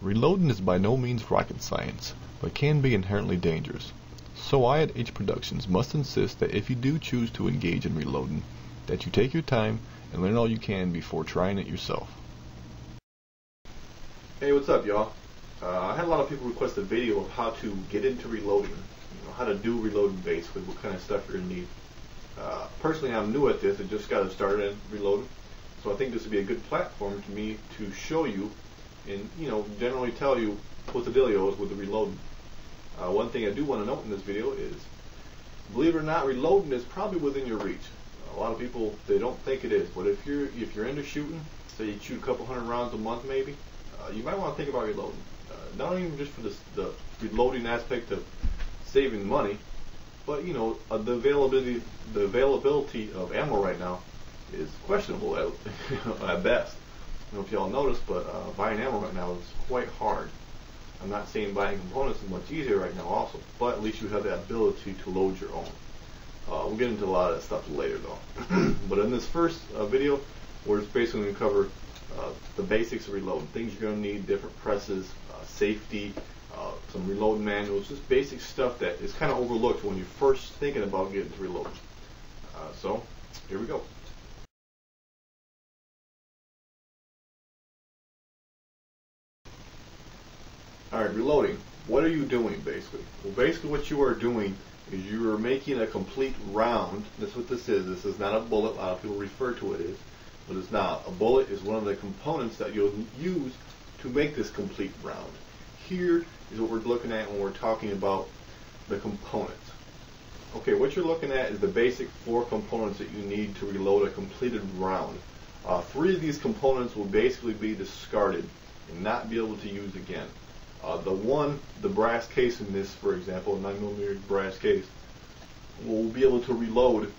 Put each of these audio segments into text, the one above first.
Reloading is by no means rocket science, but can be inherently dangerous. So I at H Productions must insist that if you do choose to engage in reloading, that you take your time and learn all you can before trying it yourself. Hey, what's up, y'all? I had a lot of people request a video of how to get into reloading, how to do reloading basically, what kind of stuff you're going to need. Personally, I'm new at this. I just got started reloading, so I think this would be a good platform to me to show you and generally tell you what the dealio is with the reloading. One thing I do want to note in this video is, believe it or not, reloading is probably within your reach. A lot of people, they don't think it is, but if you're into shooting, say you shoot a couple hundred rounds a month maybe, you might want to think about reloading. Not even just for the reloading aspect of saving money, but the availability of ammo right now is questionable at best. I don't know if y'all noticed, but buying ammo right now is quite hard. I'm not saying buying components is much easier right now also, but at least you have the ability to load your own. We'll get into a lot of that stuff later though. But in this first video, we're just basically going to cover the basics of reloading, things you're going to need, different presses, safety, some reload manuals, just basic stuff that is kind of overlooked when you're first thinking about getting to reloading. So, here we go. Alright, reloading. What are you doing basically? Well, basically what you are doing is you are making a complete round. That's what this is. This is not a bullet. A lot of people refer to it as, but it's not. A bullet is one of the components that you'll use to make this complete round. Here is what we're looking at when we're talking about the components. Okay, what you're looking at is the basic 4 components that you need to reload a completed round. 3 of these components will basically be discarded and not be able to use again. The brass case in this, for example, a 9mm brass case, will be able to reload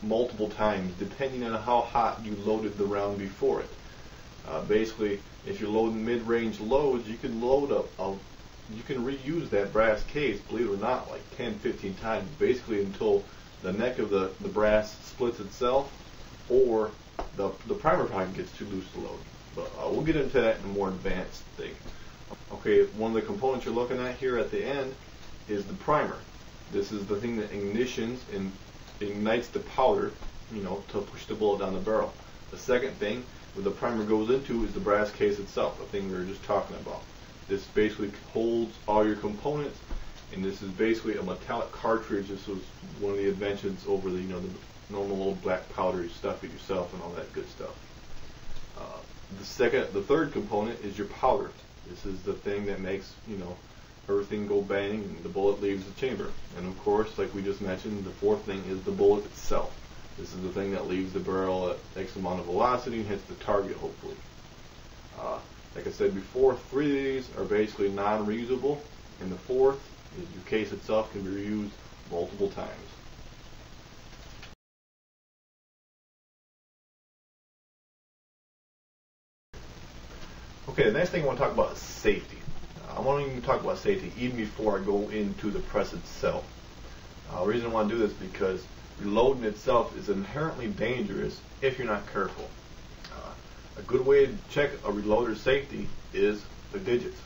multiple times depending on how hot you loaded the round before it. Basically, if you're loading mid-range loads, you can you can reuse that brass case, believe it or not, like 10-15 times, basically until the neck of the brass splits itself, or the primer pocket gets too loose to load. But we'll get into that in a more advanced thing. Okay, one of the components you're looking at here at the end is the primer. This is the thing that ignitions and ignites the powder, to push the bullet down the barrel. The second thing where the primer goes into is the brass case itself, the thing we were just talking about. This basically holds all your components, and this is basically a metallic cartridge. This was one of the inventions over the normal old black powder you stuff it yourself and all that good stuff. The third component is your powder. This is the thing that makes everything go bang and the bullet leaves the chamber. And of course, like we just mentioned, the fourth thing is the bullet itself. This is the thing that leaves the barrel at X amount of velocity and hits the target, hopefully. Like I said before, 3 of these are basically non-reusable, and the fourth is your case itself can be reused multiple times. Okay, the next thing I want to talk about is safety. I want to even talk about safety even before I go into the press itself. The reason I want to do this is because reloading itself is inherently dangerous if you're not careful. A good way to check a reloader's safety is the digits.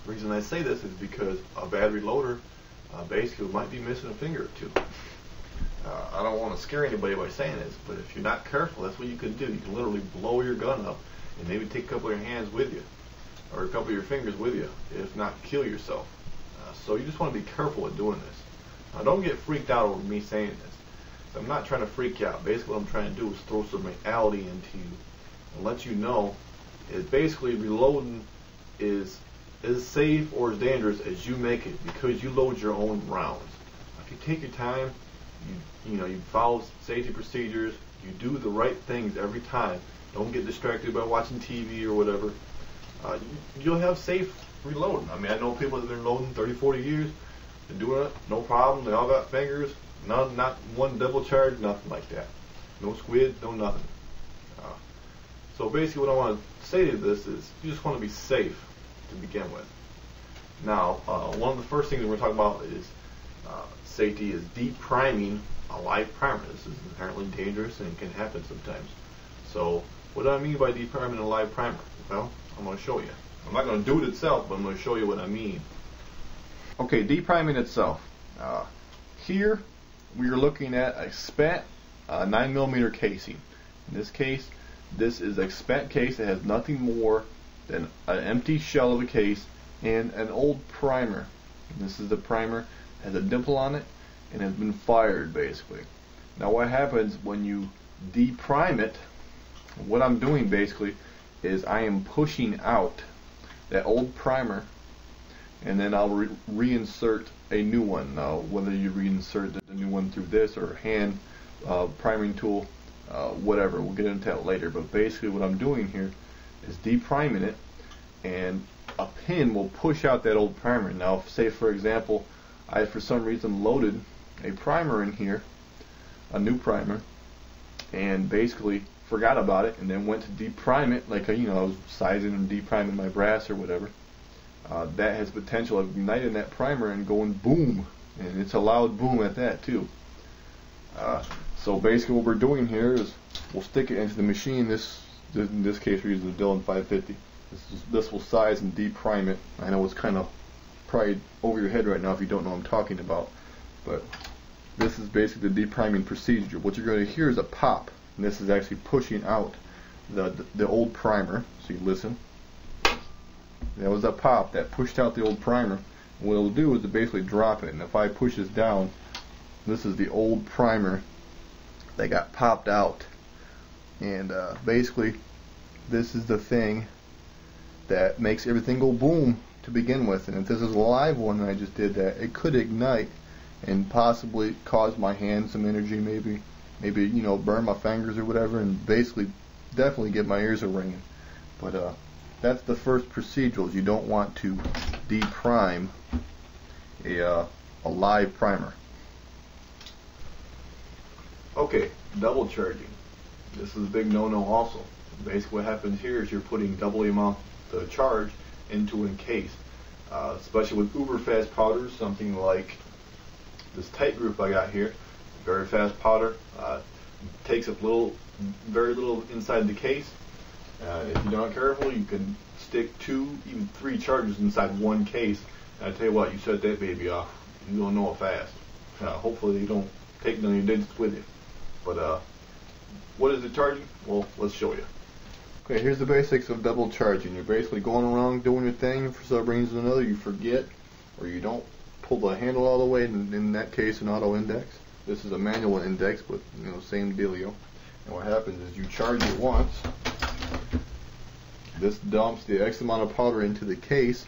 The reason I say this is because a bad reloader basically might be missing a finger or two. I don't want to scare anybody by saying this, but if you're not careful, that's what you can do. You can literally blow your gun up and maybe take a couple of your hands with you, or a couple of your fingers with you, if not kill yourself. So you just want to be careful with doing this. Now don't get freaked out over me saying this. So I'm not trying to freak you out. Basically what I'm trying to do is throw some reality into you and let you know is basically reloading is as safe or as dangerous as you make it because you load your own rounds. If you take your time, you follow safety procedures, you do the right things every time. Don't get distracted by watching TV or whatever. You'll have safe reloading. I mean, I know people that have been loading 30, 40 years. They're doing it, no problem. They all got fingers. Not one double charge, nothing like that. No squid, no nothing. So basically what I want to say to this is you just want to be safe to begin with. Now, one of the first things we're going to talk about is safety is deep priming a live primer. This is inherently dangerous and it can happen sometimes. So what do I mean by deep priming a live primer? Well, I'm going to show you. I'm not going to do it itself, but I'm going to show you what I mean. Okay, depriming itself. Here we are looking at a spent 9mm casing. In this case, this is a spent case that has nothing more than an empty shell of a case and an old primer. And this is the primer, has a dimple on it and has been fired basically. Now what happens when you deprime it, what I'm doing basically is I am pushing out that old primer, and then I'll reinsert a new one. Now whether you reinsert the new one through this or hand priming tool, whatever, we'll get into that later, but basically what I'm doing here is depriming it, and a pin will push out that old primer. Now if, say for example, I for some reason loaded a primer in here, a new primer, and basically forgot about it and then went to deprime it, like I was sizing and depriming my brass or whatever, that has potential of igniting that primer and going boom, and it's a loud boom at that too. So basically what we're doing here is we'll stick it into the machine. In this case we're using the Dillon 550. This will size and deprime it. I know it's kind of probably over your head right now if you don't know what I'm talking about, but this is basically the depriming procedure. What you're going to hear is a pop, and this is actually pushing out the old primer. So you listen. That was a pop that pushed out the old primer. And what it'll do is to basically drop it. And if I push this down, this is the old primer that got popped out. And basically, this is the thing that makes everything go boom to begin with. And if this is a live one and I just did that, it could ignite and possibly cause my hand some energy, maybe burn my fingers or whatever, and basically definitely get my ears a ringing. But that's the first procedural. You don't want to deprime a live primer. Okay, double charging. This is a big no-no also. Basically what happens here is you're putting double the amount of charge into an case. Especially with uber fast powders, something like this tight group I got here, very fast powder, takes up very little inside the case. If you're not careful, you can stick 2, even 3 charges inside one case. And I tell you what, you set that baby off, you're gonna know it fast. Hopefully you don't take none of your digits with you. But what is it charging? Well, let's show you. Okay, here's the basics of double charging. You're basically going around doing your thing, and for some reason or another you forget, or you don't pull the handle all the way, in that case an auto index. This is a manual index, but same dealio. And what happens is you charge it once, this dumps the X amount of powder into the case.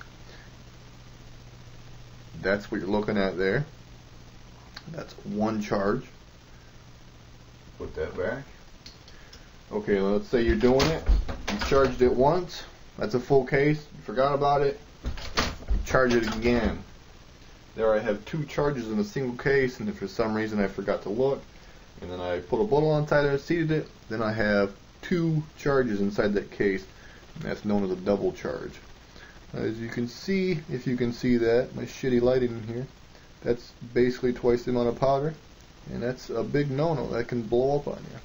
That's what you're looking at there. That's one charge. Put that back. Okay, let's say you're doing it. You charged it once. That's a full case. You forgot about it. You charge it again. There I have 2 charges in a single case, and if for some reason I forgot to look, and then I put a bottle inside and seated it, then I have 2 charges inside that case, and that's known as a double charge. As you can see, if you can see that, my shitty lighting in here, that's basically twice the amount of powder, and that's a big no-no. That can blow up on you.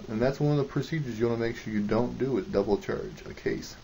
And that's one of the procedures you want to make sure you don't do, is double charge a case.